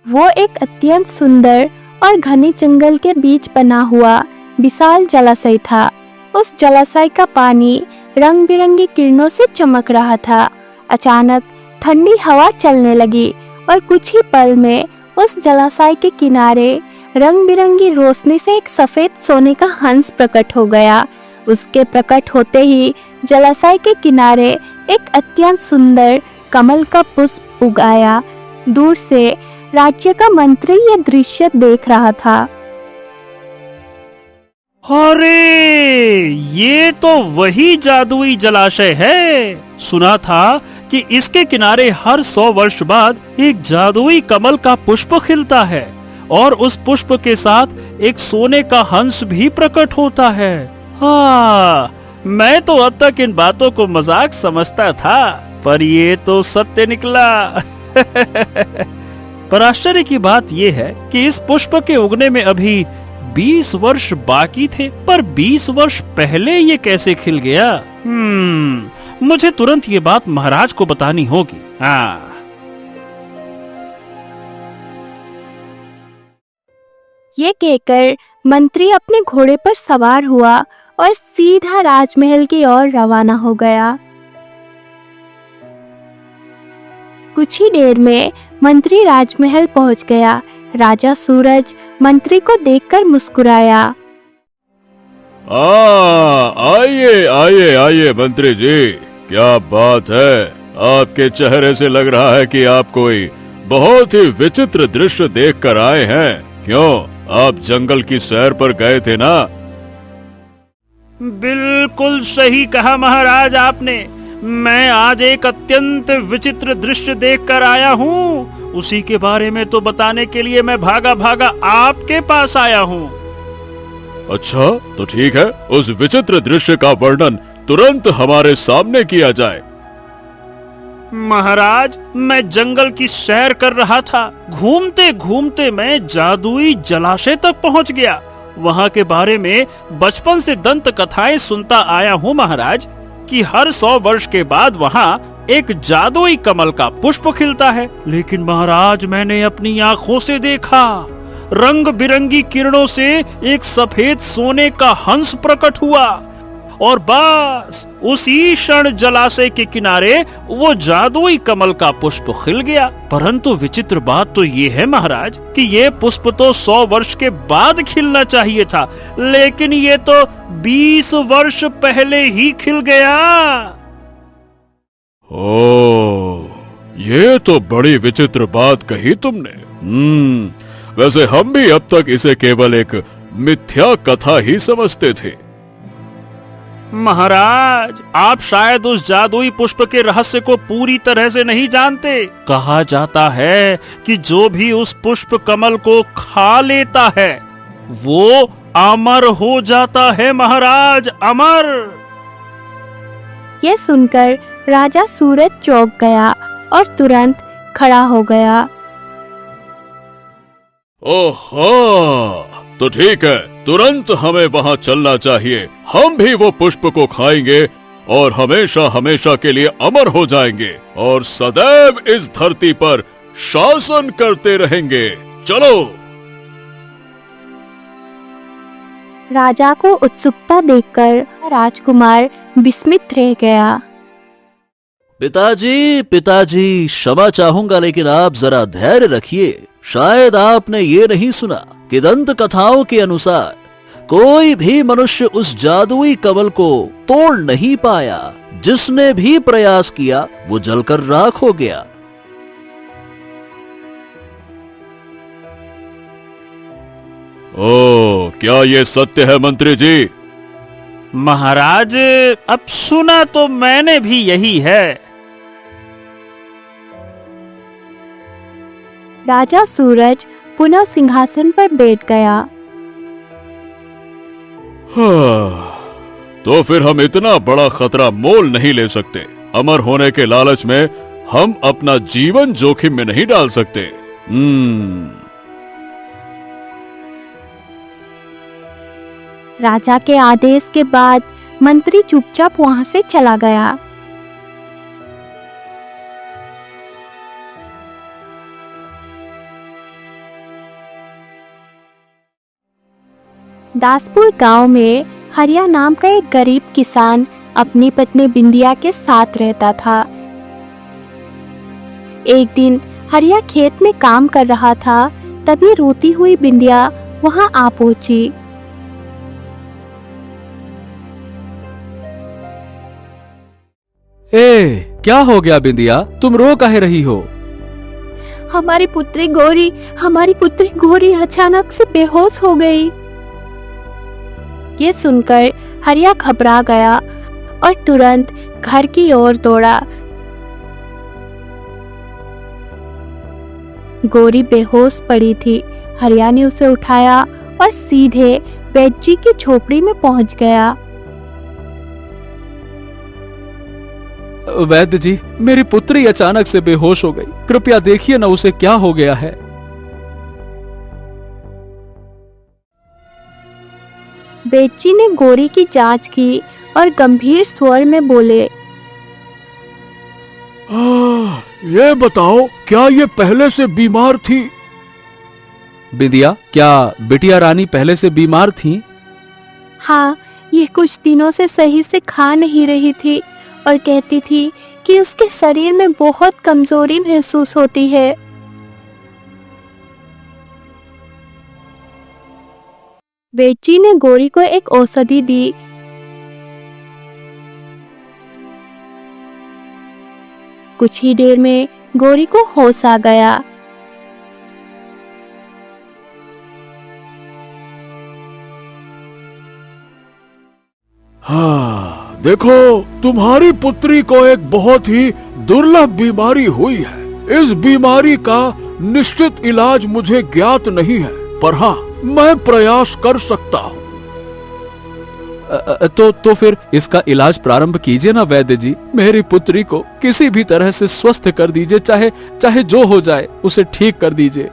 वो एक अत्यंत सुंदर और घने जंगल के बीच बना हुआ विशाल जलाशय था। उस जलाशय का पानी रंग बिरंगी किरणों से चमक रहा था। अचानक ठंडी हवा चलने लगी और कुछ ही पल में उस जलाशय के किनारे रंग बिरंगी रोशनी से एक सफेद सोने का हंस प्रकट हो गया। उसके प्रकट होते ही जलाशय के किनारे एक अत्यंत सुंदर कमल का पुष्प उगाया। दूर से राज्य का मंत्री यह दृश्य देख रहा था। अरे, ये तो वही जादुई जलाशय है। सुना था कि इसके किनारे हर 100 वर्ष बाद एक जादुई कमल का पुष्प खिलता है और उस पुष्प के साथ एक सोने का हंस भी प्रकट होता है। हाँ, मैं तो अब तक इन बातों को मजाक समझता था, पर ये तो सत्य निकला। पर आश्चर्य की बात यह है कि इस पुष्प के उगने में अभी 20 वर्ष बाकी थे, पर 20 वर्ष पहले ये कैसे खिल गया? मुझे तुरंत ये बात महाराज को बतानी होगी। हाँ। ये कहकर मंत्री अपने घोड़े पर सवार हुआ और सीधा राजमहल की ओर रवाना हो गया। कुछ ही देर में मंत्री राजमहल पहुंच गया। राजा सूरज मंत्री को देखकर मुस्कुराया। आइए आइए आइए मंत्री जी, क्या बात है? आपके चेहरे से लग रहा है कि आप कोई बहुत ही विचित्र दृश्य देख कर आए हैं। क्यों, आप जंगल की सैर पर गए थे ना? बिल्कुल सही कहा महाराज आपने। मैं आज एक अत्यंत विचित्र दृश्य देखकर आया हूँ। उसी के बारे में तो बताने के लिए मैं भागा भागा आपके पास आया हूँ। अच्छा, तो ठीक है, उस विचित्र दृश्य का वर्णन तुरंत हमारे सामने किया जाए। महाराज, मैं जंगल की सैर कर रहा था। घूमते घूमते मैं जादुई जलाशय तक पहुंच गया। वहां के बारे में बचपन से दंत कथाएं सुनता आया हूँ महाराज, कि हर 100 वर्ष के बाद वहां एक जादुई कमल का पुष्प खिलता है। लेकिन महाराज, मैंने अपनी आंखों से देखा, रंग बिरंगी किरणों से एक सफेद सोने का हंस प्रकट हुआ और बस उसी क्षण जलाशय के किनारे वो जादुई कमल का पुष्प खिल गया। परंतु विचित्र बात तो ये है महाराज कि ये पुष्प तो 100 वर्ष के बाद खिलना चाहिए था, लेकिन ये तो 20 वर्ष पहले ही खिल गया। ओह, ये तो बड़ी विचित्र बात कही तुमने। वैसे हम भी अब तक इसे केवल एक मिथ्या कथा ही समझते थे। महाराज, आप शायद उस जादुई पुष्प के रहस्य को पूरी तरह से नहीं जानते। कहा जाता है कि जो भी उस पुष्प कमल को खा लेता है वो अमर हो जाता है महाराज, अमर। यह सुनकर राजा सूरज चौंक गया और तुरंत खड़ा हो गया। ओहो, तो ठीक है, तुरंत हमें वहाँ चलना चाहिए। हम भी वो पुष्प को खाएंगे और हमेशा हमेशा के लिए अमर हो जाएंगे और सदैव इस धरती पर शासन करते रहेंगे। चलो। राजा को उत्सुकता देखकर राजकुमार विस्मित रह गया। पिताजी, पिताजी, क्षमा चाहूंगा, लेकिन आप जरा धैर्य रखिए। शायद आपने ये नहीं सुना कि दंत कथाओं के अनुसार कोई भी मनुष्य उस जादुई कमल को तोड़ नहीं पाया। जिसने भी प्रयास किया वो जलकर राख हो गया। ओह, क्या ये सत्य है मंत्री जी? महाराज, अब सुना तो मैंने भी यही है। राजा सूरज पुनः सिंहासन पर बैठ गया। तो फिर हम इतना बड़ा खतरा मोल नहीं ले सकते। अमर होने के लालच में हम अपना जीवन जोखिम में नहीं डाल सकते। राजा के आदेश के बाद मंत्री चुपचाप वहां से चला गया। दासपुर गांव में हरिया नाम का एक गरीब किसान अपनी पत्नी बिंदिया के साथ रहता था। एक दिन हरिया खेत में काम कर रहा था, तभी रोती हुई बिंदिया वहां आ पहुंची। क्या हो गया बिंदिया, तुम रो काहे रही हो? हमारी पुत्री गौरी अचानक से बेहोश हो गई। ये सुनकर हरिया घबरा गया और तुरंत घर की ओर दौड़ा। गौरी बेहोश पड़ी थी। हरिया ने उसे उठाया और सीधे वैद्य जी की झोपड़ी में पहुंच गया। वैद्य जी, मेरी पुत्री अचानक से बेहोश हो गई, कृपया देखिए ना उसे क्या हो गया है। वैद्य जी ने गौरी की जांच की और गंभीर स्वर में बोले, ये बताओ, क्या ये पहले से बीमार थी? बिंदिया, क्या बिटिया रानी पहले से बीमार थी? हाँ, ये कुछ दिनों से सही से खा नहीं रही थी और कहती थी कि उसके शरीर में बहुत कमजोरी महसूस होती है। वैद्य जी ने गौरी को एक औषधि दी। कुछ ही देर में गौरी को होश आ गया। हाँ, देखो, तुम्हारी पुत्री को एक बहुत ही दुर्लभ बीमारी हुई है। इस बीमारी का निश्चित इलाज मुझे ज्ञात नहीं है, पर हाँ, मैं प्रयास कर सकता हूँ। तो फिर इसका इलाज प्रारंभ कीजिए ना वैद्य जी। मेरी पुत्री को किसी भी तरह से स्वस्थ कर दीजिए, चाहे जो हो जाए उसे ठीक कर दीजिए।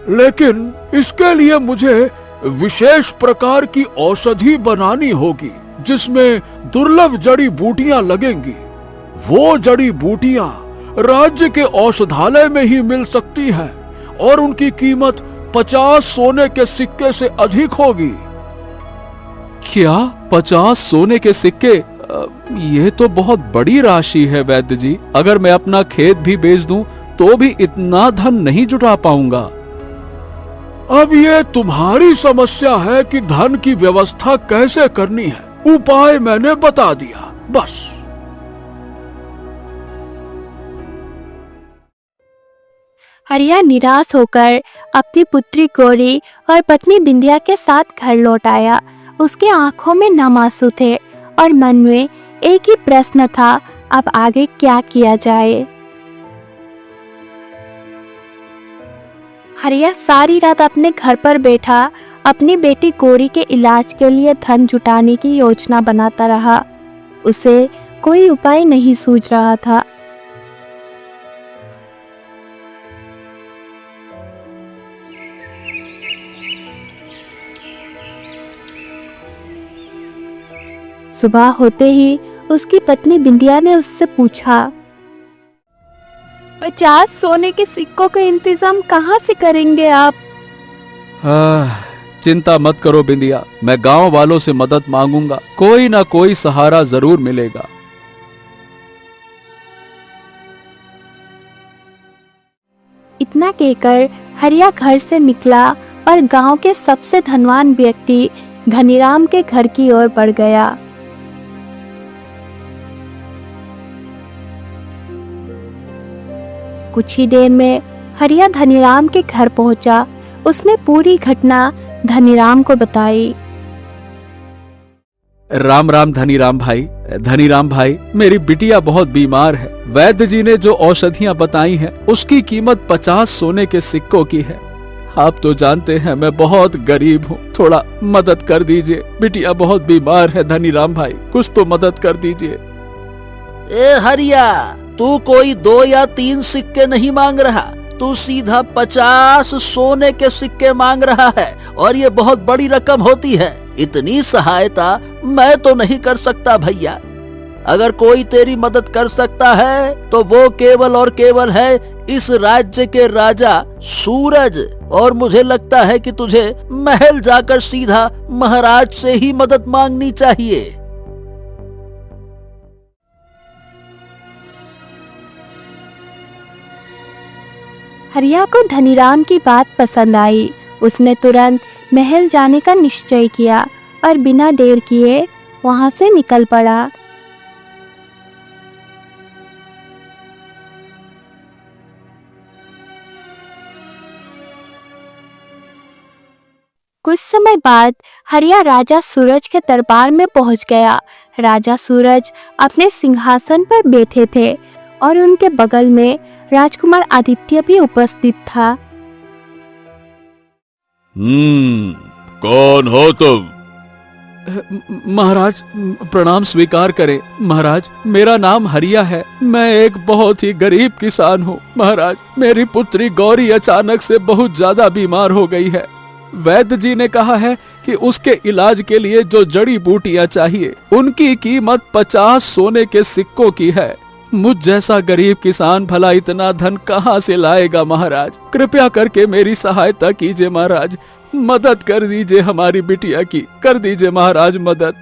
लेकिन इसके लिए मुझे विशेष प्रकार की औषधि बनानी होगी, जिसमें दुर्लभ जड़ी बूटियां लगेंगी। वो जड़ी बूटियां राज्य के औषधालय में ही मिल सकती हैं और उनकी कीमत 50 सोने के सिक्के से अधिक होगी। क्या 50 सोने के सिक्के? ये तो बहुत बड़ी राशि है वैद्य जी। अगर मैं अपना खेत भी बेच दूं तो भी इतना धन नहीं जुटा पाऊंगा। अब ये तुम्हारी समस्या है कि धन की व्यवस्था कैसे करनी है। उपाय मैंने बता दिया, बस। हरिया निराश होकर अपनी पुत्री गौरी और पत्नी बिंदिया के साथ घर लौट आया। उसके आंखों में नम आंसू थे और मन में एक ही प्रश्न था, अब आगे क्या किया जाए। हरिया सारी रात अपने घर पर बैठा अपनी बेटी गौरी के इलाज के लिए धन जुटाने की योजना बनाता रहा। उसे कोई उपाय नहीं सूझ रहा था। सुबह होते ही उसकी पत्नी बिंदिया ने उससे पूछा, 50 सोने के सिक्कों का इंतजाम कहाँ से करेंगे आप? चिंता मत करो बिंदिया, मैं गांव वालों से मदद मांगूंगा, कोई ना कोई सहारा जरूर मिलेगा। इतना कहकर हरिया घर से निकला और गांव के सबसे धनवान व्यक्ति धनीराम के घर की ओर बढ़ गया। कुछ ही देर में हरिया धनीराम के घर पहुंचा। उसने पूरी घटना धनीराम को बताई। राम राम धनीराम भाई। धनीराम भाई, मेरी बिटिया बहुत बीमार है। वैद्य जी ने जो औषधियां बताई हैं उसकी कीमत 50 सोने के सिक्कों की है। आप तो जानते हैं मैं बहुत गरीब हूँ, थोड़ा मदद कर दीजिए। बिटिया बहुत बीमार है धनीराम भाई, कुछ तो मदद कर दीजिए। ए हरिया, तू कोई 2 या 3 सिक्के नहीं मांग रहा, तू सीधा 50 सोने के सिक्के मांग रहा है, और ये बहुत बड़ी रकम होती है। इतनी सहायता मैं तो नहीं कर सकता भैया। अगर कोई तेरी मदद कर सकता है तो वो केवल और केवल है इस राज्य के राजा सूरज। और मुझे लगता है कि तुझे महल जाकर सीधा महाराज से ही मदद मांगनी चाहिए। हरिया को धनीराम की बात पसंद आई। उसने तुरंत महल जाने का निश्चय किया और बिना देर किए वहां से निकल पड़ा। कुछ समय बाद हरिया राजा सूरज के दरबार में पहुंच गया। राजा सूरज अपने सिंहासन पर बैठे थे और उनके बगल में राजकुमार आदित्य भी उपस्थित था। कौन हो तुम? महाराज प्रणाम स्वीकार करें। महाराज मेरा नाम हरिया है। मैं एक बहुत ही गरीब किसान हूँ। महाराज मेरी पुत्री गौरी अचानक से बहुत ज्यादा बीमार हो गई है। वैद्य जी ने कहा है कि उसके इलाज के लिए जो जड़ी बूटियां चाहिए उनकी कीमत 50 सोने के सिक्कों की है। मुझ जैसा गरीब किसान भला इतना धन कहाँ से लाएगा। महाराज कृपया करके मेरी सहायता कीजिए। महाराज मदद कर दीजिए, हमारी बिटिया की कर दीजिए महाराज मदद।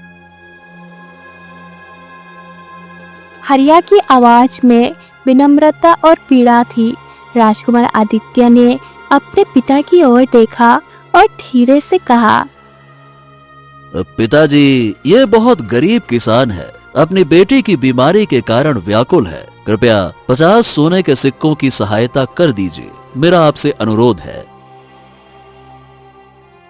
हरिया की आवाज में विनम्रता और पीड़ा थी। राजकुमार आदित्य ने अपने पिता की ओर देखा और धीरे से कहा, पिताजी ये बहुत गरीब किसान है, अपनी बेटी की बीमारी के कारण व्याकुल है। कृपया 50 सोने के सिक्कों की सहायता कर दीजिए, मेरा आपसे अनुरोध है।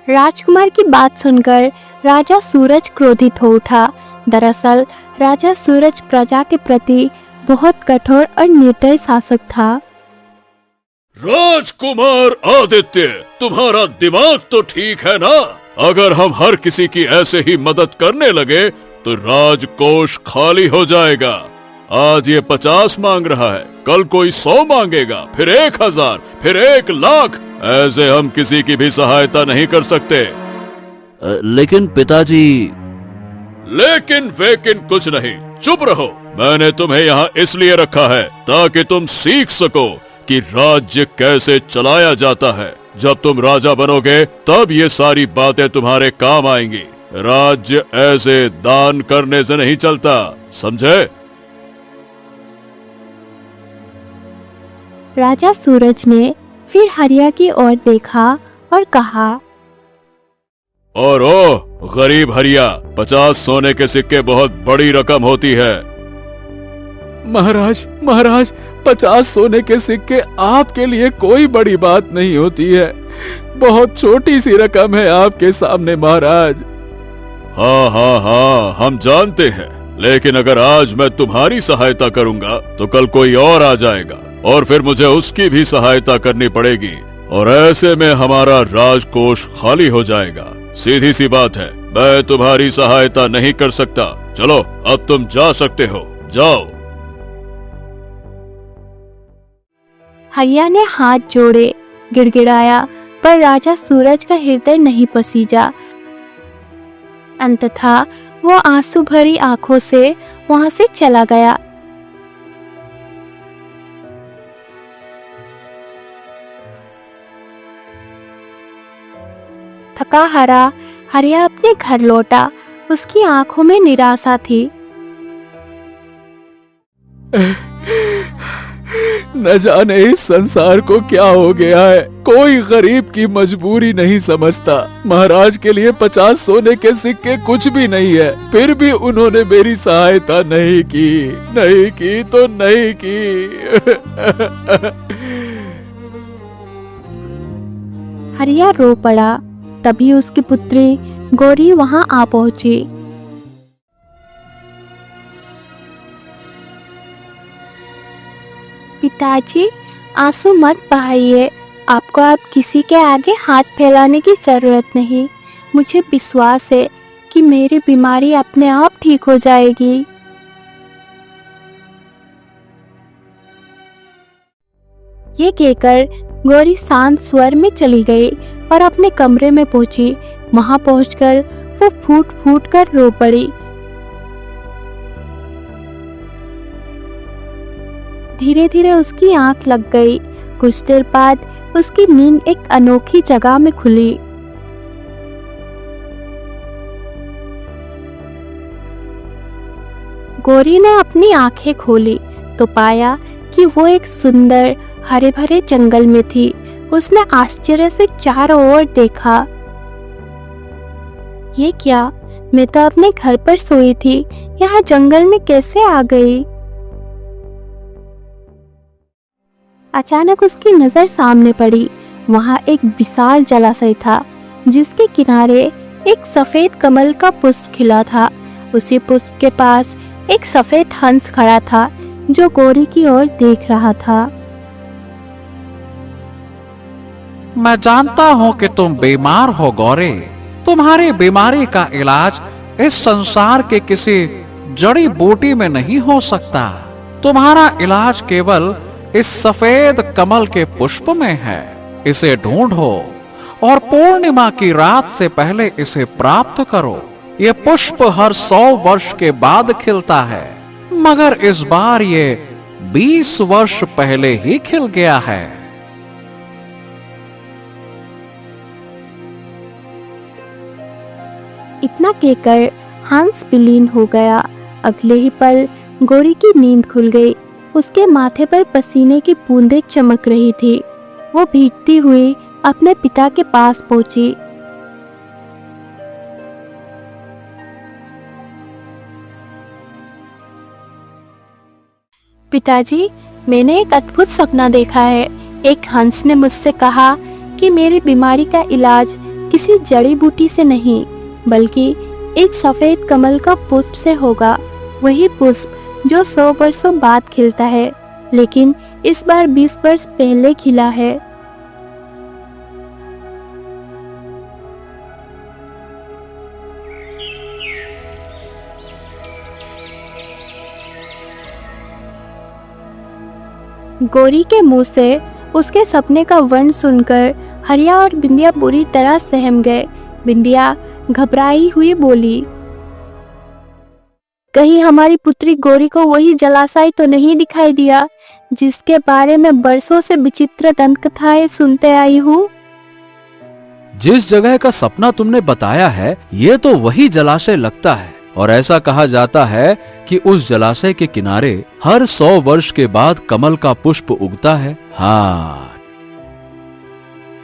राजकुमार की बात सुनकर राजा सूरज क्रोधित हो उठा। दरअसल राजा सूरज प्रजा के प्रति बहुत कठोर और निर्दयी शासक था। राजकुमार आदित्य, तुम्हारा दिमाग तो ठीक है ना? अगर हम हर किसी की ऐसे ही मदद करने लगे तो राजकोष खाली हो जाएगा। आज ये 50 मांग रहा है, कल कोई 100 मांगेगा, फिर 1000, फिर 1 लाख। ऐसे हम किसी की भी सहायता नहीं कर सकते। लेकिन पिताजी। लेकिन वेकिन कुछ नहीं, चुप रहो। मैंने तुम्हें यहाँ इसलिए रखा है ताकि तुम सीख सको कि राज्य कैसे चलाया जाता है। जब तुम राजा बनोगे तब ये सारी बातें तुम्हारे काम आएंगी। राज्य ऐसे दान करने से नहीं चलता, समझे? राजा सूरज ने फिर हरिया की ओर देखा और कहा, और ओ गरीब हरिया, 50 सोने के सिक्के बहुत बड़ी रकम होती है। महाराज महाराज 50 सोने के सिक्के आपके लिए कोई बड़ी बात नहीं होती है। बहुत छोटी सी रकम है आपके सामने महाराज। हाँ हाँ हाँ, हम जानते हैं, लेकिन अगर आज मैं तुम्हारी सहायता करूंगा तो कल कोई और आ जाएगा और फिर मुझे उसकी भी सहायता करनी पड़ेगी और ऐसे में हमारा राजकोष खाली हो जाएगा। सीधी सी बात है, मैं तुम्हारी सहायता नहीं कर सकता। चलो अब तुम जा सकते हो, जाओ। हरिया ने हाथ जोड़े, गिड़गिड़ाया, पर राजा सूरज का हृदय नहीं पसीजा। अंततः वो आंसू भरी आंखों से वहां से चला गया। थका हारा हरिया अपने घर लौटा। उसकी आंखों में निराशा थी। न जाने इस संसार को क्या हो गया है, कोई गरीब की मजबूरी नहीं समझता। महाराज के लिए 50 सोने के सिक्के कुछ भी नहीं है, फिर भी उन्होंने मेरी सहायता नहीं की तो नहीं की। हरिया रो पड़ा। तभी उसकी पुत्री गौरी वहां आ पहुंची। पिताजी, आंसू मत बहाइए। आपको अब किसी के आगे हाथ फैलाने की जरूरत नहीं। मुझे विश्वास है कि मेरी बीमारी अपने आप ठीक हो जाएगी। ये कहकर गौरी शांत स्वर में चली गई और अपने कमरे में पहुंची। वहां पहुंचकर वो फूट फूट कर रो पड़ी। धीरे धीरे उसकी आंख लग गई कुछ देर बाद उसकी नींद एक अनोखी जगह में खुली। गौरी ने अपनी आंखें खोली तो पाया कि वो एक सुंदर हरे भरे जंगल में थी। उसने आश्चर्य से चारों ओर देखा। ये क्या? मैं तो अपने घर पर सोई थी, यहाँ जंगल में कैसे आ गई? अचानक उसकी नजर सामने पड़ी। वहाँ एक विशाल जलाशय था जिसके किनारे एक सफेद कमल का पुष्प खिला था। उसी पुष्प के पास एक सफेद हंस खड़ा था जो गौरी की ओर देख रहा था। मैं जानता हूँ कि तुम बीमार हो गौरी। तुम्हारी बीमारी का इलाज इस संसार के किसी जड़ी बूटी में नहीं हो सकता। तुम्हारा इलाज केवल इस सफेद कमल के पुष्प में है। इसे ढूंढो और पूर्णिमा की रात से पहले इसे प्राप्त करो। ये पुष्प हर 100 वर्ष के बाद खिलता है, मगर इस बार ये 20 वर्ष पहले ही खिल गया है। इतना कहकर हंस विलीन हो गया। अगले ही पल गौरी की नींद खुल गई। उसके माथे पर पसीने की बूंदें चमक रही थी। वो भीगती हुई अपने पिता के पास पहुंची। पिताजी, मैंने एक अद्भुत सपना देखा है। एक हंस ने मुझसे कहा कि मेरी बीमारी का इलाज किसी जड़ी बूटी से नहीं बल्कि एक सफेद कमल का पुष्प से होगा। वही पुष्प जो 100 वर्षों बाद खिलता है, लेकिन इस बार 20 वर्ष पहले खिला है। गौरी के मुंह से उसके सपने का वर्णन सुनकर हरिया और बिंदिया बुरी तरह सहम गए। बिंदिया घबराई हुई बोली, कहीं हमारी पुत्री गौरी को वही जलाशय तो नहीं दिखाई दिया जिसके बारे में बरसों से विचित्र दंत कथाएं सुनते आई हूँ? जिस जगह का सपना तुमने बताया है, ये तो वही जलाशय लगता है और ऐसा कहा जाता है कि उस जलाशय के किनारे हर 100 वर्ष के बाद कमल का पुष्प उगता है। हाँ,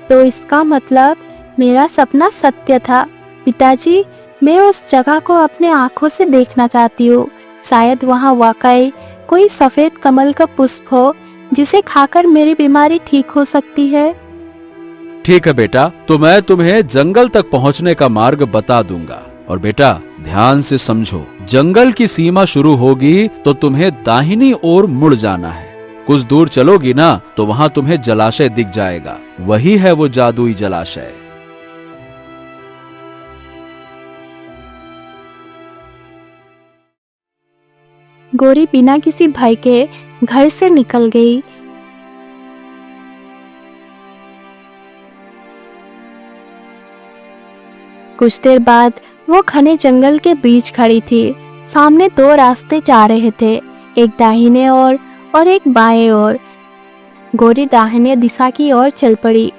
तो इसका मतलब मेरा सपना सत्य था। पिताजी, मैं उस जगह को अपने आंखों से देखना चाहती हूँ। शायद वहाँ वाकई कोई सफेद कमल का पुष्प हो जिसे खाकर मेरी बीमारी ठीक हो सकती है। ठीक है बेटा, तो मैं तुम्हें जंगल तक पहुंचने का मार्ग बता दूंगा। और बेटा ध्यान से समझो, जंगल की सीमा शुरू होगी तो तुम्हें दाहिनी ओर मुड़ जाना है। कुछ दूर चलोगी ना तो वहां तुम्हें जलाशय दिख जाएगा। वही है वो जादुई जलाशय। गौरी बिना किसी भय के घर से निकल गई। कुछ देर बाद वो घने जंगल के बीच खड़ी थी। सामने 2 रास्ते जा रहे थे, एक दाहिने ओर और एक बाएं ओर। गौरी दाहिने दिशा की ओर चल पड़ी।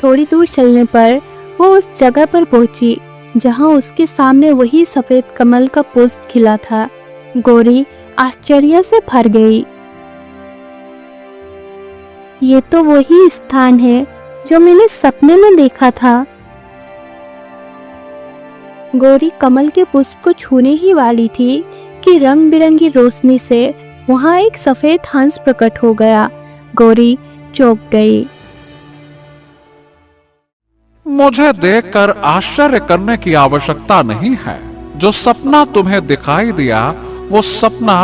थोड़ी दूर चलने पर वो उस जगह पर पहुंची जहां उसके सामने वही सफेद कमल का पुष्प खिला था। गौरी आश्चर्य से भर गई। ये तो वही स्थान है जो मैंने सपने में देखा था। गौरी कमल के पुष्प को छूने ही वाली थी कि रंग बिरंगी रोशनी से वहां एक सफेद हंस प्रकट हो गया। गौरी चौंक गई। मुझे देखकर आश्चर्य करने की आवश्यकता नहीं है। जो सपना तुम्हें दिखाई दिया वो सपना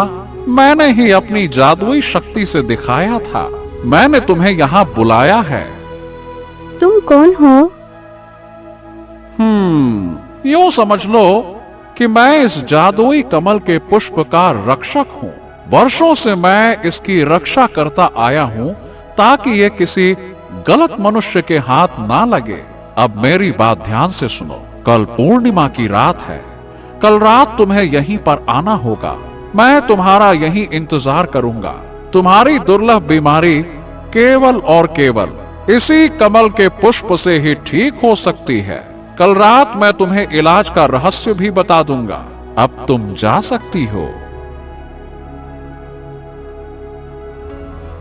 मैंने ही अपनी जादुई शक्ति से दिखाया था। मैंने तुम्हें यहाँ बुलाया है। तुम कौन हो? यूं समझ लो कि मैं इस जादुई कमल के पुष्प का रक्षक हूँ। वर्षों से मैं इसकी रक्षा करता आया हूँ ताकि ये किसी गलत मनुष्य के हाथ ना लगे। अब मेरी बात ध्यान से सुनो। कल पूर्णिमा की रात है। कल रात तुम्हें यहीं पर आना होगा मैं तुम्हारा यही इंतजार करूंगा। तुम्हारी दुर्लभ बीमारी केवल और केवल इसी कमल के पुष्प से ही ठीक हो सकती है। कल रात मैं तुम्हें इलाज का रहस्य भी बता दूंगा। अब तुम जा सकती हो।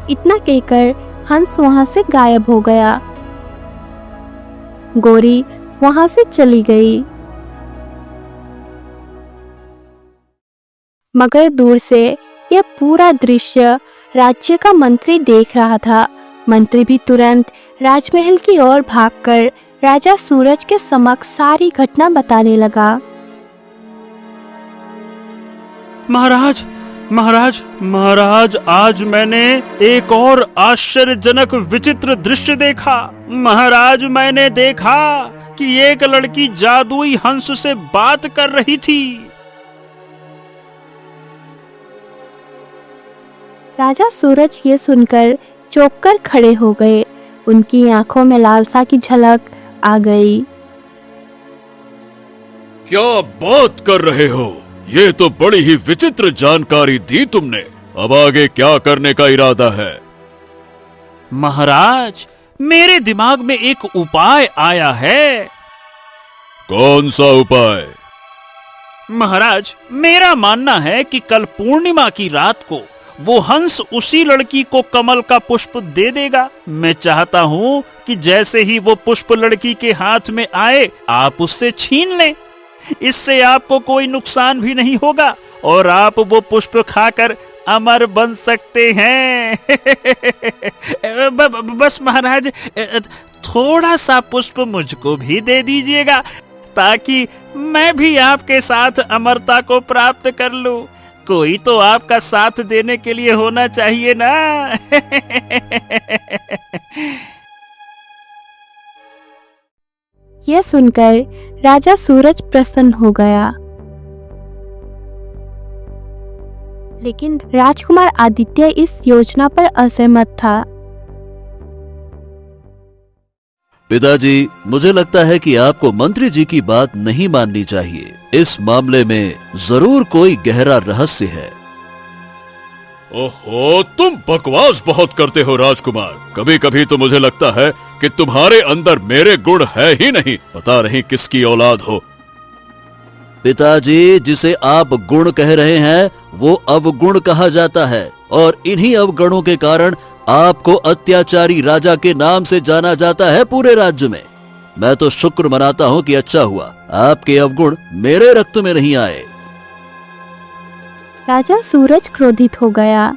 इतना कहकर हंस वहां से गायब हो गया। गौरी वहां से चली गई। मगर दूर से यह पूरा दृश्य राज्य का मंत्री देख रहा था। मंत्री भी तुरंत राजमहल की ओर भागकर राजा सूरज के समक्ष सारी घटना बताने लगा। महाराज महाराज महाराज, आज मैंने एक और आश्चर्यजनक विचित्र दृश्य देखा। महाराज, मैंने देखा कि एक लड़की जादुई हंस से बात कर रही थी। राजा सूरज ये सुनकर चौंक कर खड़े हो गए। उनकी आंखों में लालसा की झलक आ गई। क्या बात कर रहे हो? ये तो बड़ी ही विचित्र जानकारी दी तुमने। अब आगे क्या करने का इरादा है? महाराज, मेरे दिमाग में एक उपाय आया है। कौन सा उपाय? महाराज, मेरा मानना है कि कल पूर्णिमा की रात को वो हंस उसी लड़की को कमल का पुष्प दे देगा। मैं चाहता हूँ कि जैसे ही वो पुष्प लड़की के हाथ में आए, आप उससे छीन लें। इससे आपको कोई नुकसान भी नहीं होगा और आप वो पुष्प खाकर अमर बन सकते हैं। बस महाराज, थोड़ा सा पुष्प मुझको भी दे दीजिएगा, ताकि मैं भी आपके साथ अमरता को प्राप्त कर लूं। कोई तो आपका साथ देने के लिए होना चाहिए ना। यह सुनकर राजा सूरज प्रसन्न हो गया। लेकिन राजकुमार आदित्य इस योजना पर असहमत था। पिताजी, मुझे लगता है कि आपको मंत्री जी की बात नहीं माननी चाहिए। इस मामले में जरूर कोई गहरा रहस्य है। ओहो, तुम बकवास बहुत करते हो राजकुमार। कभी कभी तो मुझे लगता है कि तुम्हारे अंदर मेरे गुण है ही नहीं। पता नहीं किसकी औलाद हो। पिताजी, जिसे आप गुण कह रहे हैं वो अवगुण कहा जाता है, और इन्हीं अवगुणों के कारण आपको अत्याचारी राजा के नाम से जाना जाता है पूरे राज्य में। मैं तो शुक्र मनाता हूँ कि अच्छा हुआ आपके अवगुण मेरे रक्त में नहीं आए। राजा सूरज क्रोधित हो गया।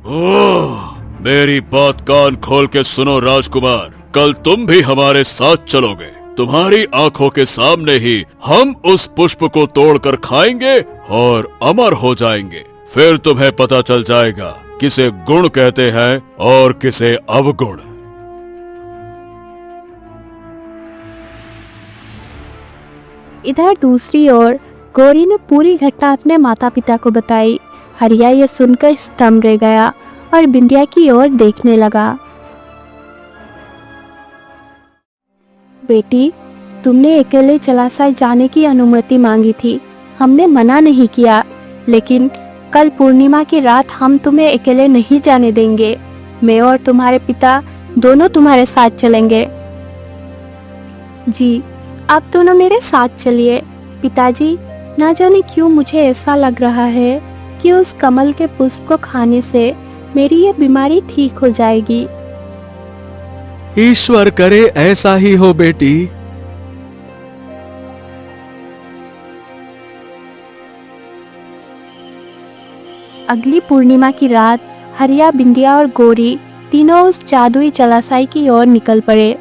ओह, मेरी बात कान खोल के सुनो राजकुमार। कल तुम भी हमारे साथ चलोगे। तुम्हारी आंखों के सामने ही हम उस पुष्प को तोड़कर खाएंगे और अमर हो जाएंगे। फिर तुम्हें पता चल जाएगा किसे गुण कहते हैं और किसे अवगुण। इधर दूसरी ओर गौरी ने पूरी घटना अपने माता पिता को बताई। हरिया ये सुनकर स्तंभ रह गया और बिंदिया की ओर देखने लगा। बेटी, तुमने अकेले जलाशय जाने की अनुमति मांगी थी। हमने मना नहीं किया, लेकिन कल पूर्णिमा की रात हम तुम्हें अकेले नहीं जाने देंगे। मैं और तुम्हारे पिता दोनों तुम्हारे साथ चलेंगे। जी, आप दोनों मेरे साथ चलिए। पिताजी, ना जाने क्यों मुझे ऐसा लग रहा है कि उस कमल के पुष्प को खाने से मेरी ये बीमारी ठीक हो जाएगी। ईश्वर करे ऐसा ही हो बेटी। अगली पूर्णिमा की रात हरिया, बिंदिया और गौरी तीनों उस जादुई जलाशय की ओर निकल पड़े।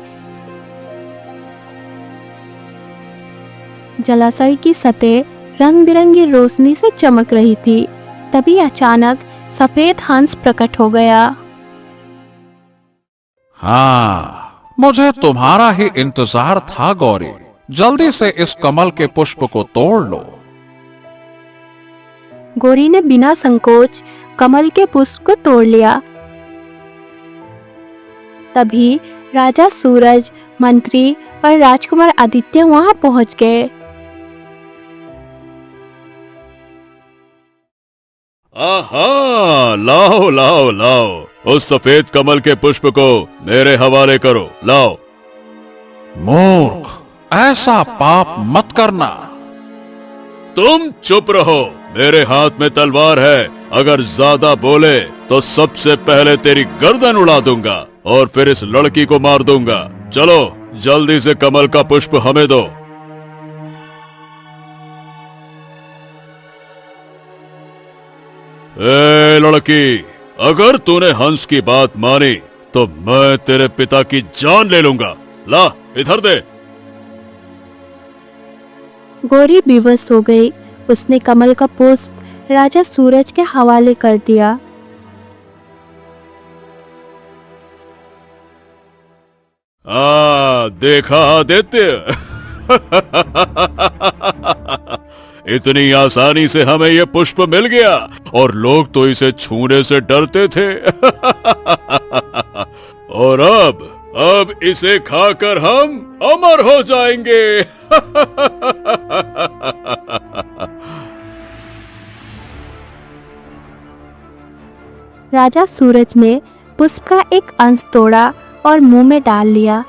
जलाशय की सतह रंग बिरंगी रोशनी से चमक रही थी। तभी अचानक सफेद हंस प्रकट हो गया। हाँ, मुझे तुम्हारा ही इंतजार था गौरी। जल्दी से इस कमल के पुष्प को तोड़ लो। गौरी ने बिना संकोच कमल के पुष्प को तोड़ लिया। तभी राजा सूरज, मंत्री और राजकुमार आदित्य वहां पहुंच गए। आहा, लाओ लाओ लाओ, उस सफेद कमल के पुष्प को मेरे हवाले करो, लाओ। मूर्ख, ऐसा पाप मत करना। तुम चुप रहो, मेरे हाथ में तलवार है, अगर ज्यादा बोले तो सबसे पहले तेरी गर्दन उड़ा दूंगा और फिर इस लड़की को मार दूंगा। चलो जल्दी से कमल का पुष्प हमें दो। ए लड़की, अगर तूने हंस की बात मानी तो मैं तेरे पिता की जान ले लूंगा। ला इधर दे। गौरी बेबस हो गई। उसने कमल का पुष्प राजा सूरज के हवाले कर दिया। देखा आदित्य, इतनी आसानी से हमें ये पुष्प मिल गया और लोग तो इसे छूने से डरते थे। और अब इसे खाकर हम अमर हो जाएंगे। राजा सूरज ने पुष्प का एक अंश तोड़ा और मुंह में डाल लिया।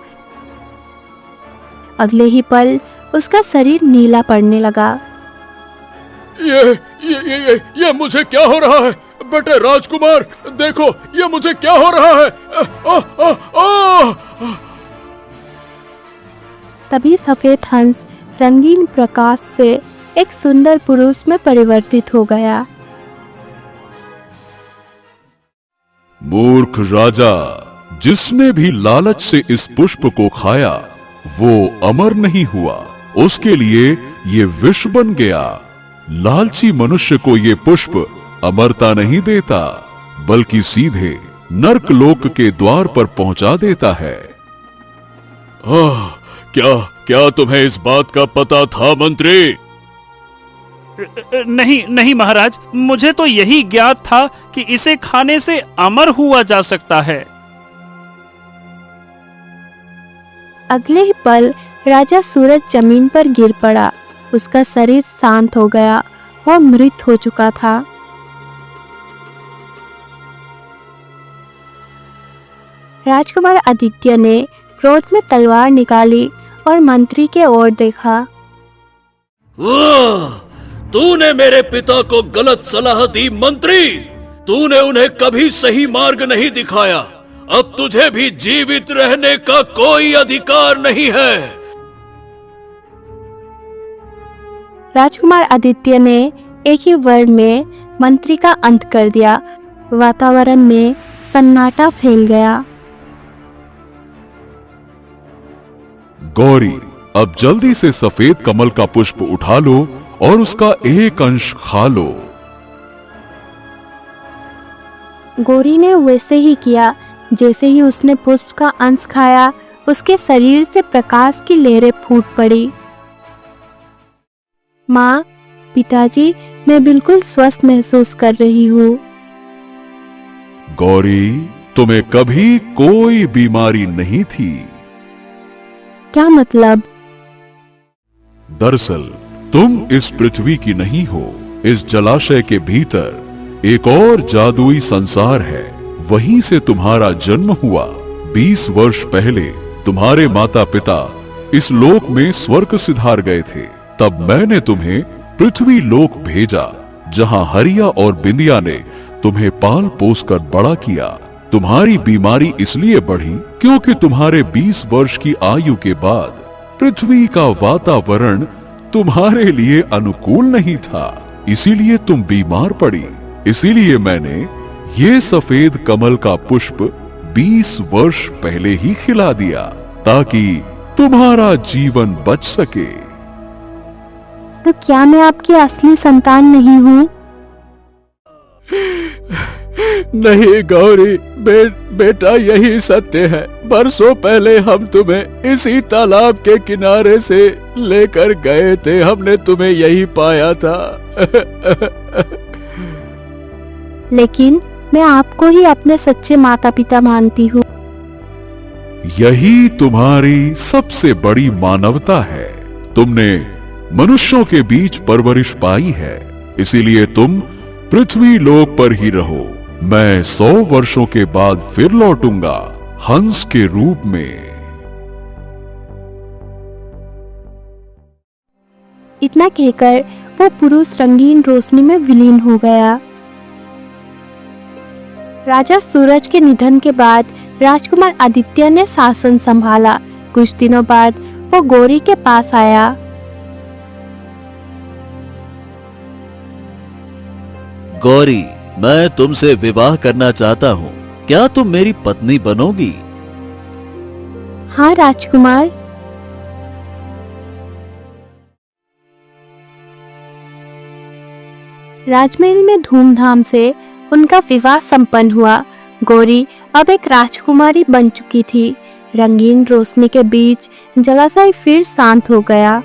अगले ही पल उसका शरीर नीला पड़ने लगा। ये मुझे क्या हो रहा है? बेटे राजकुमार, देखो ये मुझे क्या हो रहा है? तभी सफेद हंस रंगीन प्रकाश से एक सुंदर पुरुष में परिवर्तित हो गया। मूर्ख राजा, जिसने भी लालच से इस पुष्प को खाया वो अमर नहीं हुआ, उसके लिए ये विष बन गया। लालची मनुष्य को ये पुष्प अमरता नहीं देता, बल्कि सीधे नर्क लोक के द्वार पर पहुंचा देता है। क्या तुम्हें इस बात का पता था मंत्री? नहीं नहीं महाराज, मुझे तो यही ज्ञात था कि इसे खाने से अमर हुआ जा सकता है। अगले ही पल राजा सूरज जमीन पर गिर पड़ा। उसका शरीर शांत हो गया, वह मृत हो चुका था। राजकुमार आदित्य ने क्रोध में तलवार निकाली और मंत्री के ओर देखा। तूने मेरे पिता को गलत सलाह दी मंत्री। तूने उन्हें कभी सही मार्ग नहीं दिखाया। अब तुझे भी जीवित रहने का कोई अधिकार नहीं है। राजकुमार आदित्य ने एक ही वर्ड में मंत्री का अंत कर दिया। वातावरण में सन्नाटा फैल गया। गौरी, अब जल्दी से सफेद कमल का पुष्प उठा लो और उसका एक अंश खा लो। गौरी ने वैसे ही किया। जैसे ही उसने पुष्प का अंश खाया, उसके शरीर से प्रकाश की लहरें फूट पड़ी। माँ, पिताजी, मैं बिल्कुल स्वस्थ महसूस कर रही हूँ। गौरी, तुम्हें कभी कोई बीमारी नहीं थी। क्या मतलब? दरअसल तुम इस पृथ्वी की नहीं हो। इस जलाशय के भीतर एक और जादुई संसार है। वहीं से तुम्हारा जन्म हुआ। 20 वर्ष पहले तुम्हारे माता पिता इस लोक में स्वर्ग सिधार गए थे। तब मैंने तुम्हें पृथ्वी लोक भेजा, जहां हरिया और बिंदिया ने तुम्हें पाल पोस कर बड़ा किया। तुम्हारी बीमारी इसलिए बढ़ी क्योंकि तुम्हारे 20 वर्ष की आयु के बाद पृथ्वी का वातावरण तुम्हारे लिए अनुकूल नहीं था। इसीलिए तुम बीमार पड़ी। इसीलिए मैंने ये सफेद कमल का पुष्प 20 वर्ष पहले ही खिला दिया, ताकि तुम्हारा जीवन बच सके। तो क्या मैं आपकी असली संतान नहीं हूँ? नहीं गौरी, बेटा यही सत्य है। बरसों पहले हम तुम्हें इसी तालाब के किनारे से लेकर गए थे। हमने तुम्हें यही पाया था। लेकिन मैं आपको ही अपने सच्चे माता पिता मानती हूँ। यही तुम्हारी सबसे बड़ी मानवता है। तुमने मनुष्यों के बीच परवरिश पाई है, इसीलिए तुम पृथ्वी लोक पर ही रहो। मैं 100 वर्षों के बाद फिर लौटूंगा हंस के रूप में। इतना कहकर वो पुरुष रंगीन रोशनी में विलीन हो गया। राजा सूरज के निधन के बाद राजकुमार आदित्य ने शासन संभाला। कुछ दिनों बाद वो गौरी के पास आया। गौरी, मैं तुमसे विवाह करना चाहता हूँ, क्या तुम मेरी पत्नी बनोगी? हाँ राजकुमार। राजमहल में धूमधाम से उनका विवाह संपन्न हुआ। गौरी अब एक राजकुमारी बन चुकी थी। रंगीन रोशनी के बीच जलाशय फिर शांत हो गया।